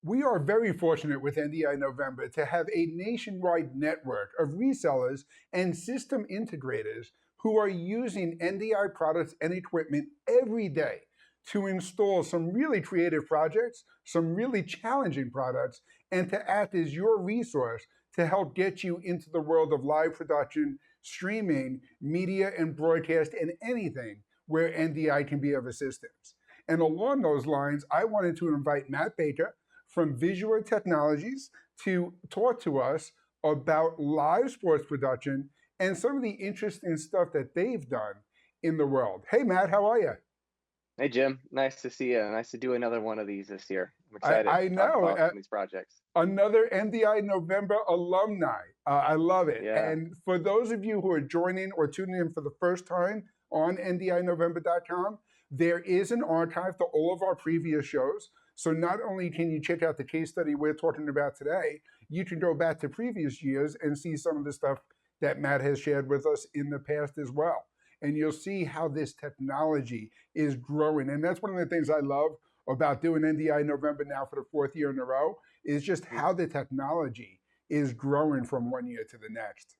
We are very fortunate with NDI November to have a nationwide network of resellers and system integrators who are using NDI products and equipment every day to install some really creative projects, some really challenging products, and to act as your resource to help get you into the world of live production, streaming, media, and broadcast, and anything where NDI can be of assistance. And along those lines, I wanted to invite Matt Baker from Visua Technologies to talk to us about live sports production and some of the interesting stuff that they've done in the world. Hey, Matt, how are you? Hey Jim, nice to see you. Nice to do another one of these this year. I'm I, excited I to talk know. about some of these projects. Another NDI November alumni. I love it. Yeah. And for those of you who are joining or tuning in for the first time on ndinovember.com, there is an archive to all of our previous shows. So not only can you check out the case study we're talking about today, you can go back to previous years and see some of the stuff that Matt has shared with us in the past as well. And you'll see how this technology is growing. And that's one of the things I love about doing NDI November now for the fourth year in a row, is just Mhm. how the technology is growing from one year to the next.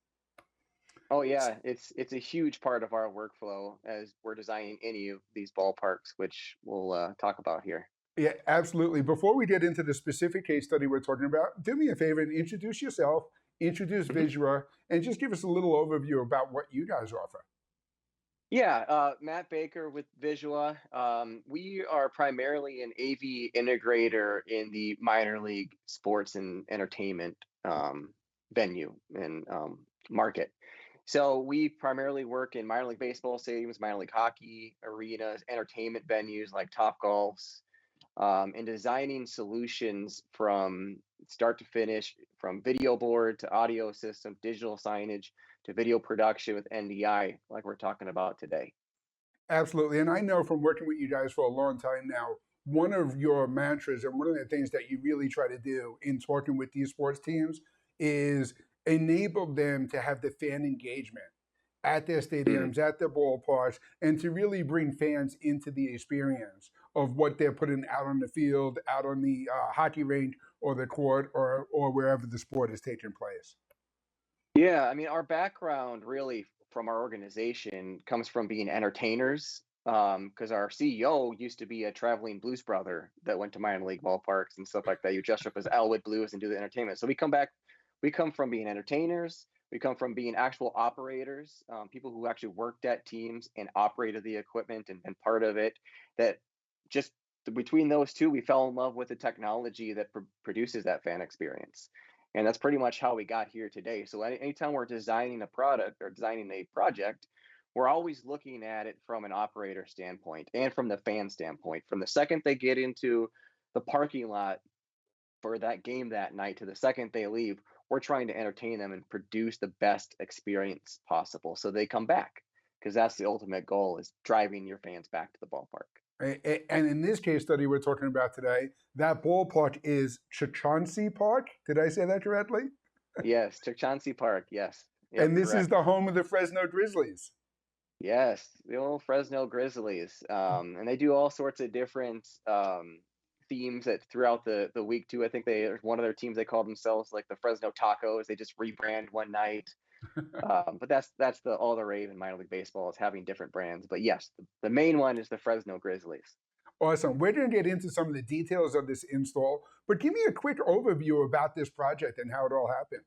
Oh yeah, it's a huge part of our workflow as we're designing any of these ballparks, which we'll talk about here. Yeah, absolutely. Before we get into the specific case study we're talking about, do me a favor and introduce yourself, introduce Mhm. Visua, and just give us a little overview about what you guys offer. Yeah, Matt Baker with Visua. We are primarily an AV integrator in the minor league sports and entertainment venue and market. So we primarily work in minor league baseball stadiums, minor league hockey arenas, entertainment venues like Topgolfs, and designing solutions from start to finish, from video board to audio system, digital signage to video production with NDI, like we're talking about today. Absolutely. And I know from working with you guys for a long time now, one of your mantras and one of the things that you really try to do in talking with these sports teams is enable them to have the fan engagement at their Mm. stadiums, at their ballparks, and to really bring fans into the experience of what they're putting out on the field, out on the hockey rink or the court or wherever the sport is taking place. Yeah, I mean, our background really from our organization comes from being entertainers. Because our CEO used to be a traveling blues brother that went to minor league ballparks and stuff like that. You dress up as Elwood Blues and do the entertainment. So we come from being entertainers. We come from being actual operators, people who actually worked at teams and operated the equipment and part of it. That just between those two, we fell in love with the technology that produces that fan experience. And that's pretty much how we got here today. So anytime we're designing a product or designing a project, we're always looking at it from an operator standpoint and from the fan standpoint. From the second they get into the parking lot for that game that night to the second they leave, we're trying to entertain them and produce the best experience possible so they come back, because that's the ultimate goal, is driving your fans back to the ballpark. And in this case study we're talking about today, that ballpark is Chukchansi Park. Did I say that correctly? Yes, Chukchansi Park. Yes. Yep, And this is correct. the home of the Fresno Grizzlies. Yes, the old Fresno Grizzlies, and they do all sorts of different themes that throughout the week too. I think one of their teams, they call themselves like the Fresno Tacos. They just rebrand one night, but that's the all the rave in minor league baseball, is having different brands. But yes, the main one is the Fresno Grizzlies. Awesome. We're going to get into some of the details of this install, but give me a quick overview about this project and how it all happened.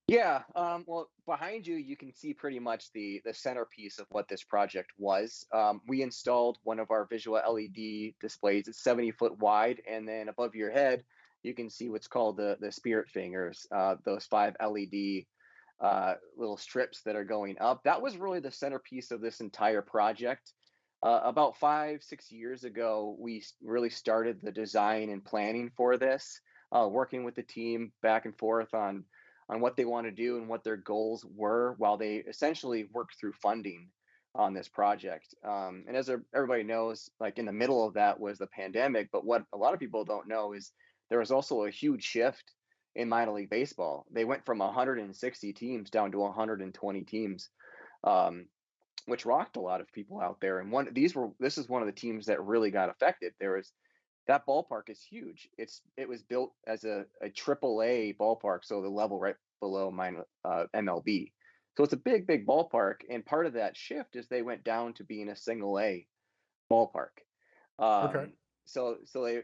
Yeah, well, behind you, you can see pretty much the centerpiece of what this project was. We installed one of our visual LED displays. It's 70-foot wide, and then above your head, you can see what's called the spirit fingers, those 5 LED little strips that are going up. That was really the centerpiece of this entire project. About 5, 6 years ago, we really started the design and planning for this, working with the team back and forth on what they want to do and what their goals were, while they essentially worked through funding on this project. And as everybody knows, like in the middle of that was the pandemic. But what a lot of people don't know is there was also a huge shift in minor league baseball. They went from 160 teams down to 120 teams, um, which rocked a lot of people out there. And this is one of the teams that really got affected. There was that ballpark is huge. It was built as a AAA ballpark, so the level right below mine MLB. So it's a big ballpark, and part of that shift is they went down to being a single A ballpark. Okay.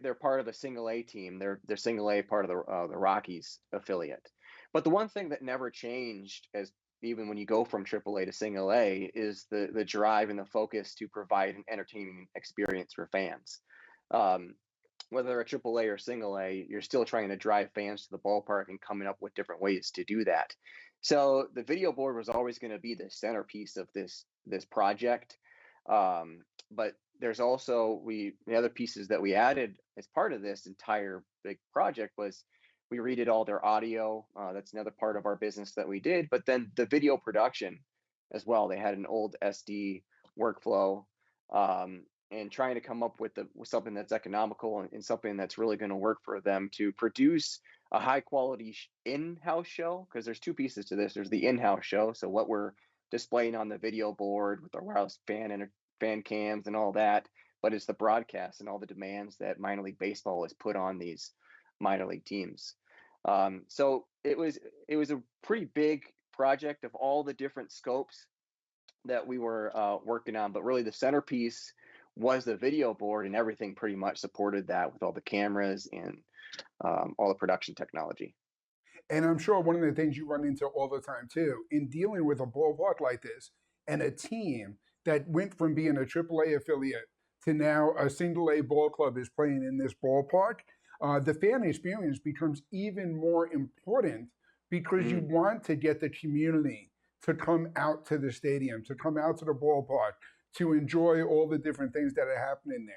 They're part of a single A team. They're single A part of the Rockies affiliate. But the one thing that never changed, as even when you go from AAA to single A, is the drive and the focus to provide an entertaining experience for fans. Um, Whether they're a AAA or single A, you're still trying to drive fans to the ballpark and coming up with different ways to do that. So the video board was always going to be the centerpiece of this project. But there's also the other pieces that we added as part of this entire big project was we redid all their audio. That's another part of our business that we did. But then the video production as well. They had an old SD workflow. And trying to come up with something that's economical and something that's really going to work for them to produce a high quality in-house show, because there's two pieces to this. There's the in-house show, so what we're displaying on the video board with our wireless fan cams and all that, but it's the broadcast and all the demands that minor league baseball has put on these minor league teams. So it was a pretty big project of all the different scopes that we were working on, but really the centerpiece was the video board, and everything pretty much supported that with all the cameras and all the production technology. And I'm sure one of the things you run into all the time too, in dealing with a ballpark like this and a team that went from being a AAA affiliate to now a single A ball club is playing in this ballpark, the fan experience becomes even more important because you Mm, want to get the community to come out to the stadium, to come out to the ballpark, to enjoy all the different things that are happening there.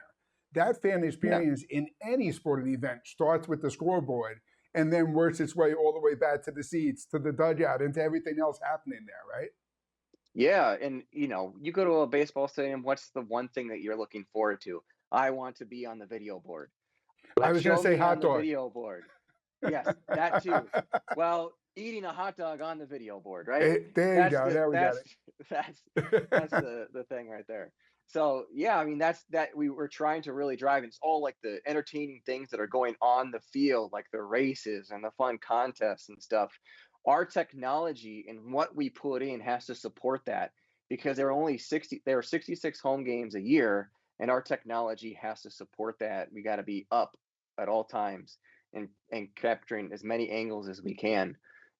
That fan yeah. experience in any sporting event starts with the scoreboard and then works its way all the way back to the seats, to the dugout, and to everything else happening there, right? Yeah, and you go to a baseball stadium, what's the one thing that you're looking forward to? I want to be on the video board. I Like, was going to show say me on hot the dog. video board. Yes, that too. Well, eating a hot dog on the video board, right? There you That's go. the There we got that's that's it. the thing right there. So yeah, I mean that we were trying to really drive. It's all like the entertaining things that are going on the field, like the races and the fun contests and stuff. Our technology and what we put in has to support that, because there are 66 home games a year, and our technology has to support that. We got to be up at all times and capturing as many angles as we can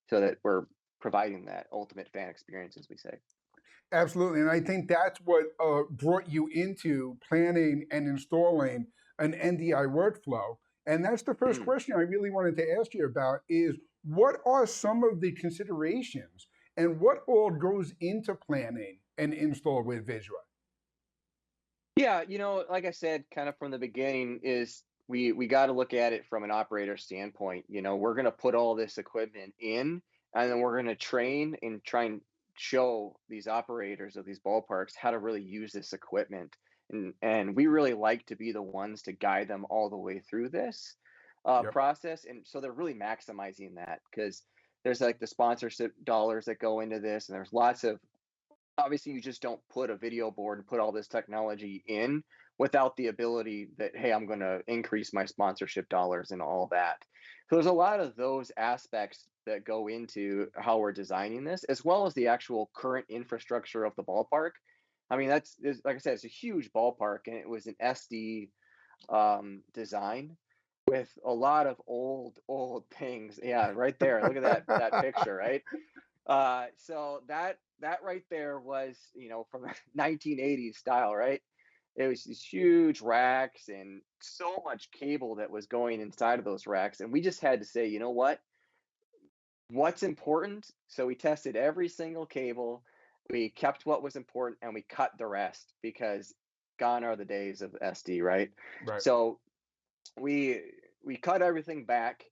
so that we're providing that ultimate fan experience, as we say. Absolutely. And I think that's what brought you into planning and installing an NDI workflow. And that's the first Mm. question I really wanted to ask you about is what are some of the considerations and what all goes into planning an install with Visua? Yeah, like I said, kind of from the beginning, is we got to look at it from an operator standpoint. We're going to put all this equipment in, and then we're going to train and try and show these operators of these ballparks how to really use this equipment. And we really like to be the ones to guide them all the way through this Yep. process. And so they're really maximizing that, because there's like the sponsorship dollars that go into this, and there's lots of, obviously you just don't put a video board and put all this technology in without the ability that, hey, I'm going to increase my sponsorship dollars and all that. So there's a lot of those aspects that go into how we're designing this, as well as the actual current infrastructure of the ballpark. I mean, like I said, it's a huge ballpark, and it was an SD design with a lot of old things. Yeah, right there, look at that picture, right? So that right there was, from 1980s style, right? It was these huge racks and so much cable that was going inside of those racks, and we just had to say, you know what's important? So we tested every single cable, we kept what was important, and we cut the rest, because gone are the days of SD, right? Right. So we we cut everything back.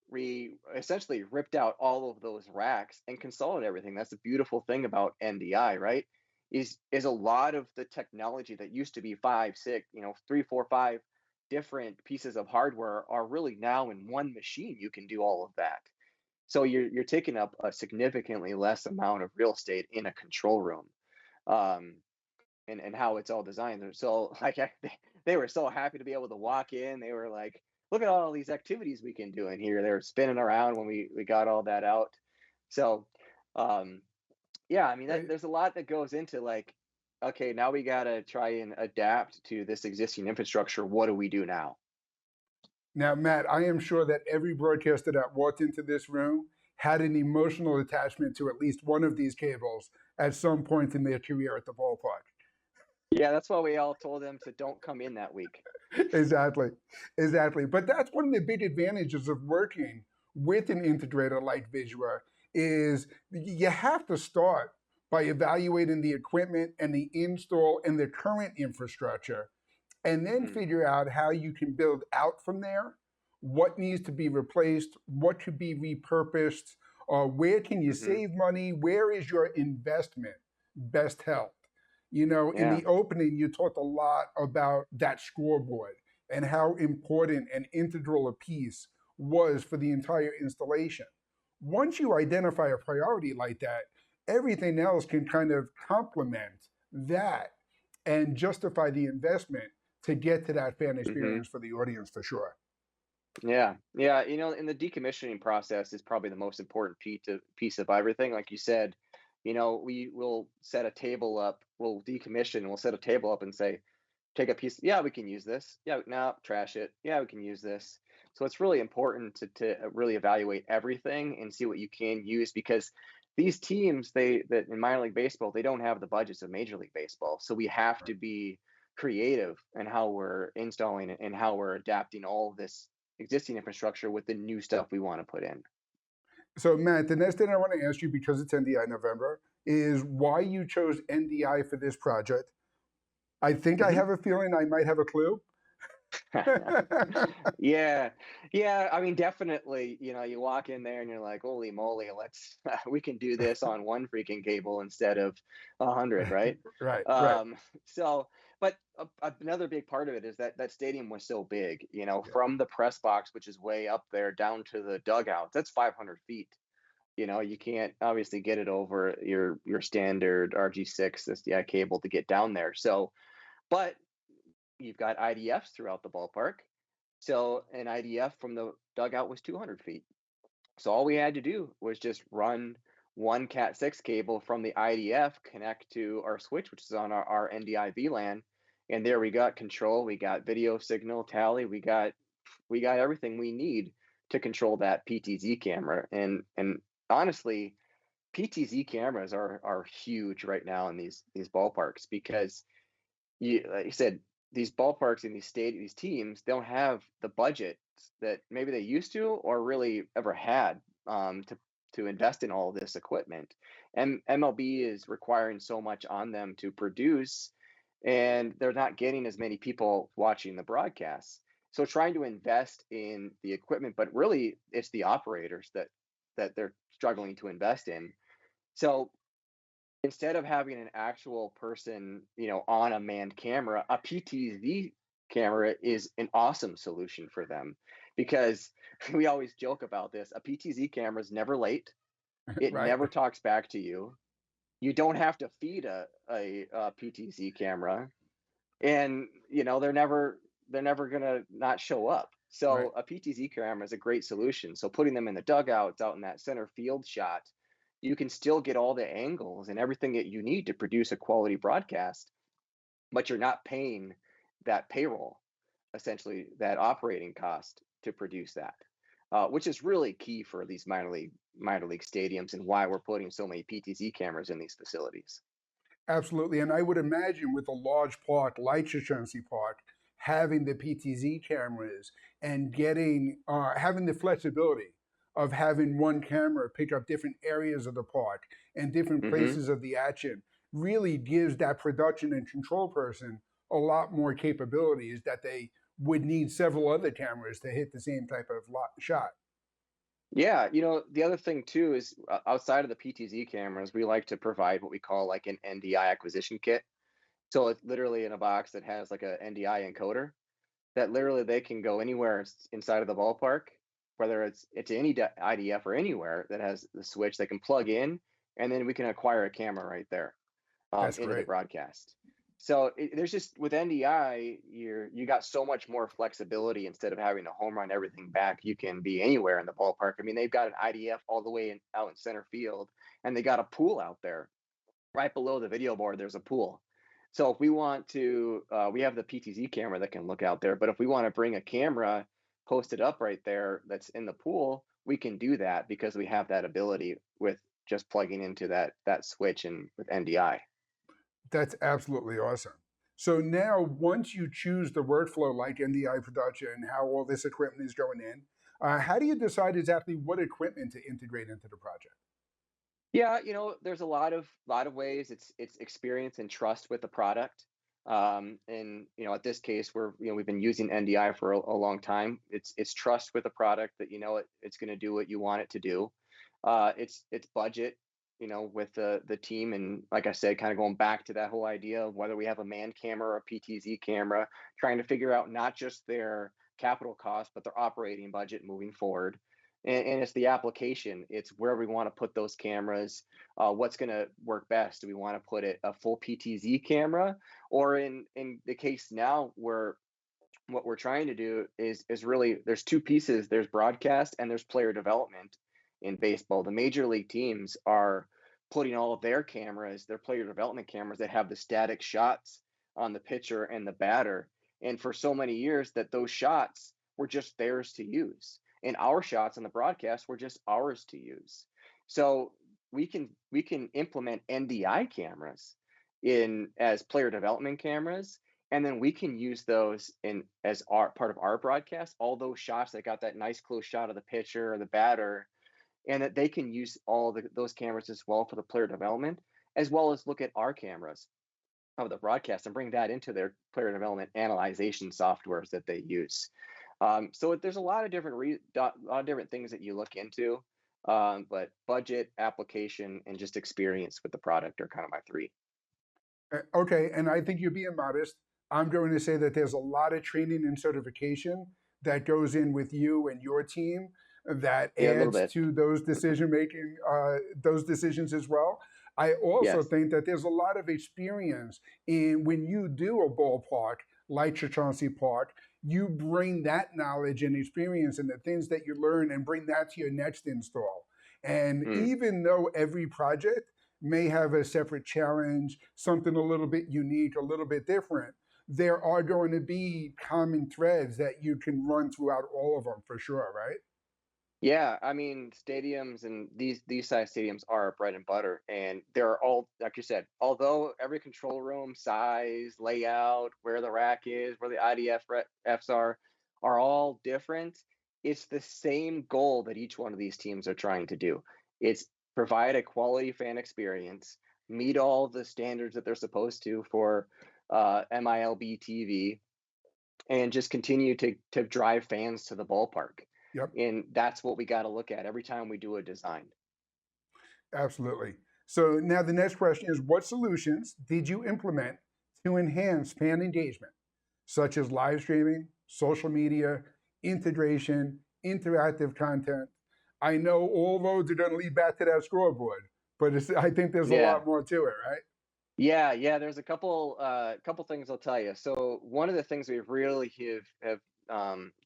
We essentially ripped out all of those racks and consolidated everything. That's the beautiful thing about NDI, right? Is a lot of the technology that used to be five, six, three, four, five different pieces of hardware are really now in one machine. You can do all of that. So you're taking up a significantly less amount of real estate in a control room. Um, and how it's all designed. So like they were so happy to be able to walk in. They were like, look at all these activities we can do in here. They were spinning around when we got all that out. So um yeah, I mean Right. there's a lot that goes into like, okay, now we gotta try and adapt to this existing infrastructure. What do we do now? Now, Matt, I am sure that every broadcaster that walked into this room had an emotional attachment to at least one of these cables at some point in their career at the ballpark. Yeah, that's why we all told them to don't come in that week. Exactly, exactly. But that's one of the big advantages of working with an integrator like Visua is you have to start by evaluating the equipment and the install and the current infrastructure, and then Hmm. figure out how you can build out from there. What needs to be replaced? What could be repurposed? Where can you Hmm. save money? Where is your investment best held? You know, in Yeah. the opening, you talked a lot about that scoreboard and how important and integral a piece was for the entire installation. Once you identify a priority like that, everything else can kind of complement that and justify the investment to get to that fan Hmm. experience for the audience for sure. Yeah, yeah. And the decommissioning process is probably the most important piece of everything. Like you said, we will set a table up, we'll decommission, we'll set a table up and say, take a piece. Yeah, we can use this. Yeah, no, trash it. Yeah, we can use this. So it's really important to really evaluate everything and see what you can use because these teams, that in minor league baseball, they don't have the budgets of Major League Baseball. So we have to be creative in how we're installing it and how we're adapting all of this existing infrastructure with the new stuff we want to put in. So, Matt, the next thing I want to ask you, because it's NDI November, is why you chose NDI for this project. I think I Mhm. have a feeling I might have a clue. Yeah, yeah. I mean, definitely. You walk in there and you're like, "Holy moly, let's we can do this on one freaking cable instead of 100, right?" Right, right. Um, so, but another big part of it is that that stadium was so big. Yeah, From the press box, which is way up there, down to the dugout, that's 500 feet. You can't obviously get it over your standard RG6 SDI cable to get down there. So, but you've got IDFs throughout the ballpark. So an IDF from the dugout was 200 feet. So all we had to do was just run one Cat 6 cable from the IDF, connect to our switch, which is on our NDI VLAN. And there we got control, we got video signal tally, we got everything we need to control that PTZ camera. And honestly, PTZ cameras are huge right now in these ballparks because like you said, these ballparks and these teams don't have the budget that maybe they used to or really ever had to invest in all of this equipment. And MLB is requiring so much on them to produce, and they're not getting as many people watching the broadcasts. So trying to invest in the equipment, but really it's the operators that they're struggling to invest in. So instead of having an actual person, on a manned camera, a PTZ camera is an awesome solution for them because we always joke about this. A PTZ camera is never late. It right, never talks back to you. You don't have to feed a PTZ camera, and they're never gonna not show up. right. So a PTZ camera is a great solution. So putting them in the dugouts out in that center field shot, you can still get all the angles and everything that you need to produce a quality broadcast, but you're not paying that payroll, essentially that operating cost to produce that, which is really key for these minor league stadiums and why we're putting so many PTZ cameras in these facilities. Absolutely. And I would imagine with a large park like Chukchansi Park, having the PTZ cameras and having the flexibility of having one camera pick up different areas of the park and different Hmm. places of the action really gives that production and control person a lot more capabilities that they would need several other cameras to hit the same type of shot. Yeah, the other thing too is outside of the PTZ cameras, we like to provide what we call like an NDI acquisition kit. So it's literally in a box that has like a NDI encoder that literally they can go anywhere inside of the ballpark, whether it's any IDF or anywhere that has the switch they can plug in, and then we can acquire a camera right there That's into the great. broadcast. So there's just with NDI, you got so much more flexibility. Instead of having to home run everything back, you can be anywhere in the ballpark. I mean, they've got an IDF all the way out in center field, and they got a pool out there right below the video board. There's a pool. So if we want to, we have the PTZ camera that can look out there. But if we want to bring a camera posted up right there that's in the pool, we can do that because we have that ability with just plugging into that switch and with NDI. That's absolutely awesome. So now, once you choose the workflow like NDI production, how all this equipment is going in, how do you decide exactly what equipment to integrate into the project? Yeah, there's a lot of ways. It's experience and trust with the product. And at this case, we've been using NDI for a long time. It's trust with the product that it's going to do what you want it to do. It's budget, with the team, and like I said, kind of going back to that whole idea of whether we have a man camera or a PTZ camera, trying to figure out not just their capital cost but their operating budget moving forward. And it's the application. It's where we want to put those cameras. What's going to work best? Do we want to put it a full PTZ camera, or in the case now where what we're trying to do is really there's two pieces. There's broadcast and there's player development in baseball. The major league teams are putting all of their cameras, their player development cameras that have the static shots on the pitcher and the batter. And for so many years that those shots were just theirs to use. And our shots on the broadcast were just ours to use. So we can implement NDI cameras in as player development cameras, and then we can use those in as our part of our broadcast. All those shots that got that nice close shot of the pitcher or the batter, and that they can use those cameras as well for the player development, as well as look at our cameras of the broadcast and bring that into their player development analyzation softwares that they use. So there's a lot of different things that you look into, but budget, application, and just experience with the product are kind of my three. Okay, and I think you're being modest. I'm going to say that there's a lot of training and certification that goes in with you and your team that Yeah, a little adds bit. to those decision making, those decisions as well. I also Yes. think that there's a lot of experience in when you do a ballpark like Chukchansi Park, you bring that knowledge and experience and the things that you learn and bring that to your next install. And Mm. even though every project may have a separate challenge, something a little bit unique, a little bit different, there are going to be common threads that you can run throughout all of them for sure, right? Yeah, I mean, stadiums and these size stadiums are our bread and butter, and they're all like you said. Although every control room size, layout, where the rack is, where the IDFs are all different. It's the same goal that each one of these teams are trying to do. It's provide a quality fan experience, meet all the standards that they're supposed to for MILB TV, and just continue to drive fans to the ballpark. Yep, And that's what we got to look at every time we do a design. absolutely. So now the next question is, what solutions did you implement to enhance fan engagement, such as live streaming, social media, integration, interactive content? I know all roads are going to lead back to that scoreboard, but I think there's a Yeah. lot more to it, right? Yeah, there's a couple things I'll tell you. So one of the things we really have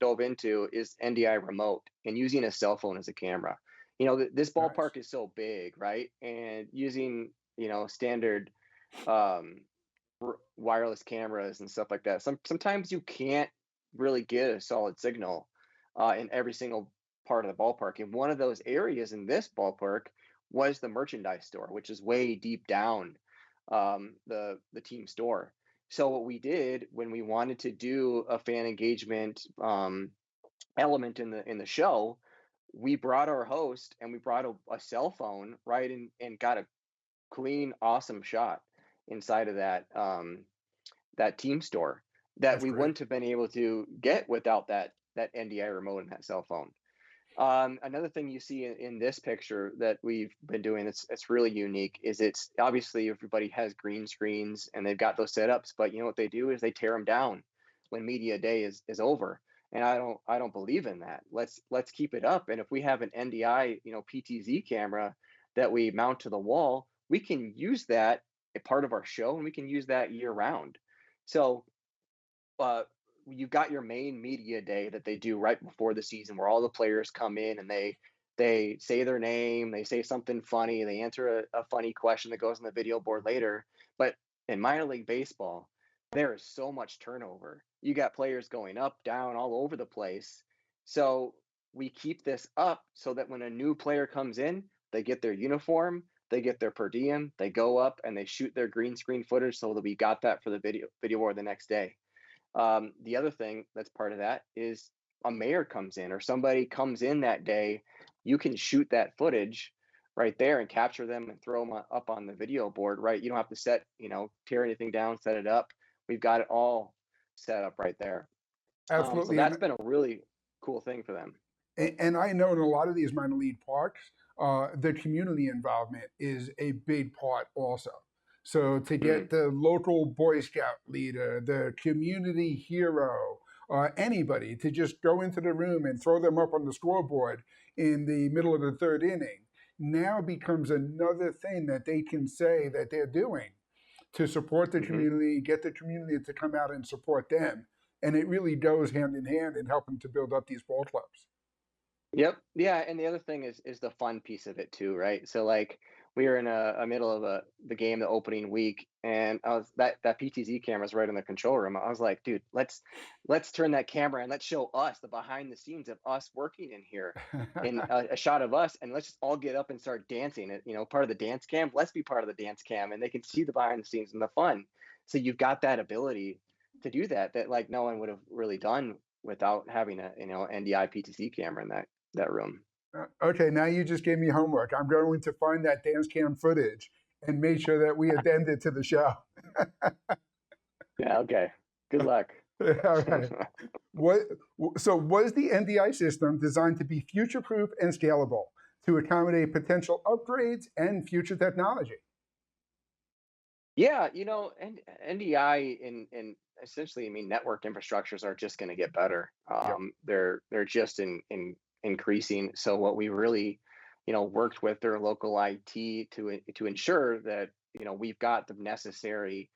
dove into is NDI remote and using a cell phone as a camera. This Nice. ballpark is so big, right? And using standard um, wireless cameras and stuff like that. Sometimes you can't really get a solid signal in every single part of the ballpark. And one of those areas in this ballpark was the merchandise store, which is way deep down the team store. So what we did when we wanted to do a fan engagement element in the show, we brought our host and we brought a cell phone, right, and got a clean, awesome shot inside of that team store that That's we great. wouldn't have been able to get without that NDI remote and that cell phone. Another thing you see in this picture that we've been doing it's really unique is it's obviously everybody has green screens and they've got those setups, but what they do is they tear them down when media day is over. And I don't believe in that. Let's keep it up. And if we have an NDI PTZ camera that we mount to the wall, we can use that part of our show, and we can use that year round. So uh, you've got your main media day that they do right before the season, where all the players come in and they say their name, they say something funny, they answer a funny question that goes on the video board later. But in minor league baseball, there is so much turnover. You got players going up, down, all over the place. So we keep this up so that when a new player comes in, they get their uniform, they get their per diem, they go up and they shoot their green screen footage so that we got that for the video board the next day. The other thing that's part of that is a mayor comes in or somebody comes in that day. You can shoot that footage right there and capture them and throw them up on the video board, right? You don't have to tear anything down, set it up. We've got it all set up right there. So Absolutely. that's been a really cool thing for them. And I know in a lot of these minor league parks, the community involvement is a big part also. So to Mm-hmm. get the local Boy Scout leader, the community hero, anybody to just go into the room and throw them up on the scoreboard in the middle of the third inning now becomes another thing that they can say that they're doing to support the Mm-hmm. community, get the community to come out and support them. And it really goes hand in hand in helping to build up these ball clubs. Yep. Yeah, and the other thing is the fun piece of it too, right? So like we were in a middle of the game, the opening week, and I was that PTZ camera's right in the control room. I was like, dude, let's turn that camera and let's show us the behind the scenes of us working in here, in a shot of us, and let's just all get up and start dancing. Part of the dance cam. Let's be part of the dance cam, and they can see the behind the scenes and the fun. So you've got that ability to do that like no one would have really done without having a NDI PTZ camera in that room. Okay, now you just gave me homework. I'm going to find that dance cam footage and make sure that we addend it to the show. Yeah, okay. Good luck. All right. What, so was the NDI system designed to be future-proof and scalable to accommodate potential upgrades and future technology? Yeah, and NDI in essentially, I mean, network infrastructures are just going to get better. Yep. They're just in increasing. So what we really, worked with their local IT to ensure that we've got the necessary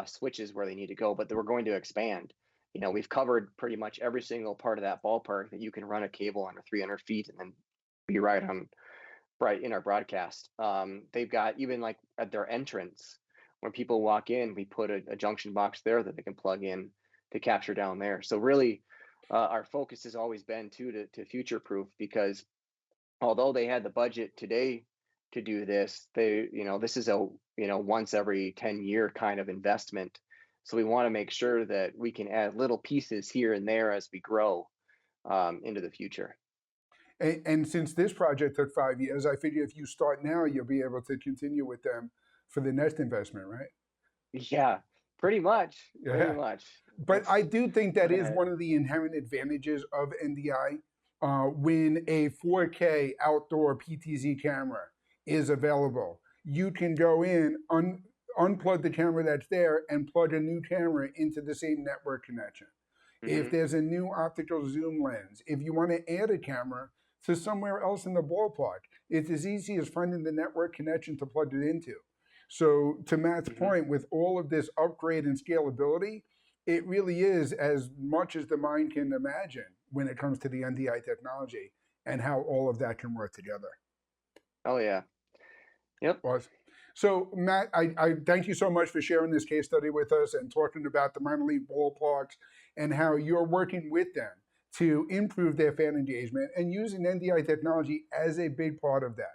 switches where they need to go, but that we're going to expand. We've covered pretty much every single part of that ballpark that you can run a cable under 300 feet and then be right in our broadcast. They've got even like at their entrance when people walk in, we put a junction box there that they can plug in to capture down there. So really, our focus has always been to future proof, because although they had the budget today to do this, this is a once every 10-year kind of investment. So we want to make sure that we can add little pieces here and there as we grow into the future. And since this project took 5 years, I figure if you start now, you'll be able to continue with them for the next investment, right? Yeah, pretty much, pretty Yeah. much. But That's I do think that is uh, one of the inherent advantages of NDI. When a 4K outdoor PTZ camera is available, you can go in, unplug the camera that's there, and plug a new camera into the same network connection. If mhm. there's a new optical zoom lens, if you want to add a camera to somewhere else in the ballpark, it's as easy as finding the network connection to plug it into. So, to Matt's Hmm. point, with all of this upgrade and scalability, it really is as much as the mind can imagine when it comes to the NDI technology and how all of that can work together. Oh yeah. Yep. Awesome. So, Matt, I thank you so much for sharing this case study with us and talking about the minor league ballparks and how you're working with them to improve their fan engagement and using NDI technology as a big part of that.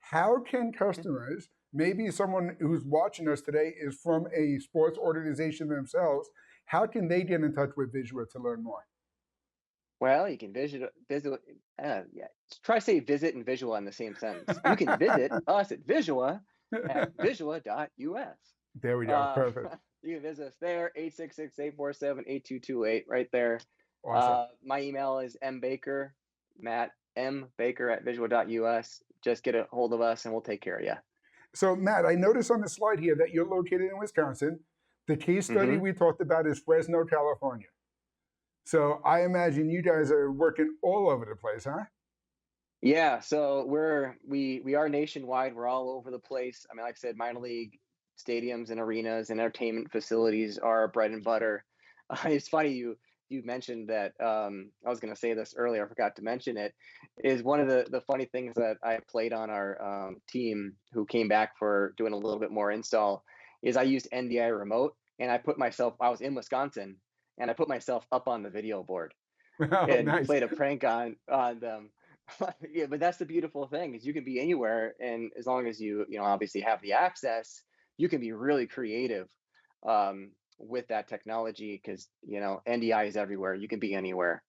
How can customers, maybe someone who's watching us today is from a sports organization themselves, how can they get in touch with Visua to learn more? Well, you can yeah. Try to say visit and visual in the same sentence. You can visit us at Visua at visua.us. There we go. Uh, Perfect. you can visit us there, 866-847-8228, right there. Awesome. My email is mbaker, Matt M. Baker at visual.us. Just get a hold of us and we'll take care of you. So, Matt, I noticed on the slide here that you're located in Wisconsin. The case study Hmm. we talked about is Fresno, California. So I imagine you guys are working all over the place, huh? Yeah, so we are nationwide. We're all over the place. I mean, like I said, minor league stadiums and arenas and entertainment facilities are our bread and butter. It's funny you mentioned that. I was going to say this earlier. I forgot to mention it. Is one of the funny things that I played on our team who came back for doing a little bit more install is I used NDI remote and I put myself. I was in Wisconsin and I put myself up on the video board Oh, and nice. played a prank on them. Yeah, but that's the beautiful thing is you can be anywhere, and as long as you obviously have the access, you can be really creative with that technology because NDI is everywhere. You can be anywhere.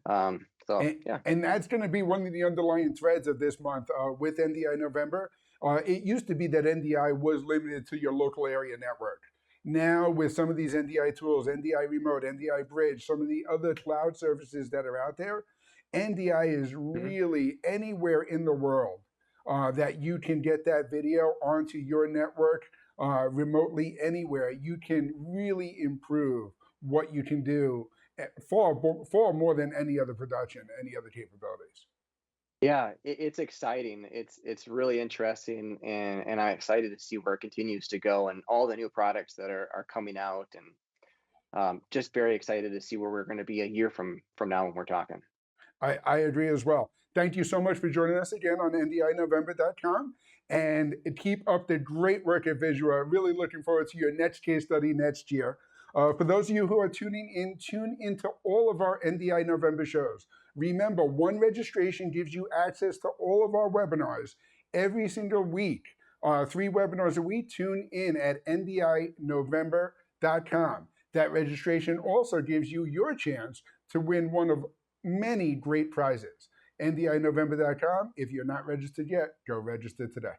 So And, yeah. and that's going to be one of the underlying threads of this month with NDI November. It used to be that NDI was limited to your local area network. Now, with some of these NDI tools, NDI Remote, NDI Bridge, some of the other cloud services that are out there, NDI is Mhm. really anywhere in the world that you can get that video onto your network remotely anywhere. You can really improve what you can do far more than any other production, any other capabilities. Yeah, it's exciting. It's really interesting, and I'm excited to see where it continues to go and all the new products that are coming out, and just very excited to see where we're going to be a year from now when we're talking. I agree as well. Thank you so much for joining us again on NDINovember.com. And keep up the great work at Visua. Really looking forward to your next case study next year. For those of you who are tuning in, tune into all of our NDI November shows. Remember, one registration gives you access to all of our webinars every single week. 3 webinars a week. Tune in at NDINovember.com. That registration also gives you your chance to win one of many great prizes. NDINovember.com. If you're not registered yet, go register today.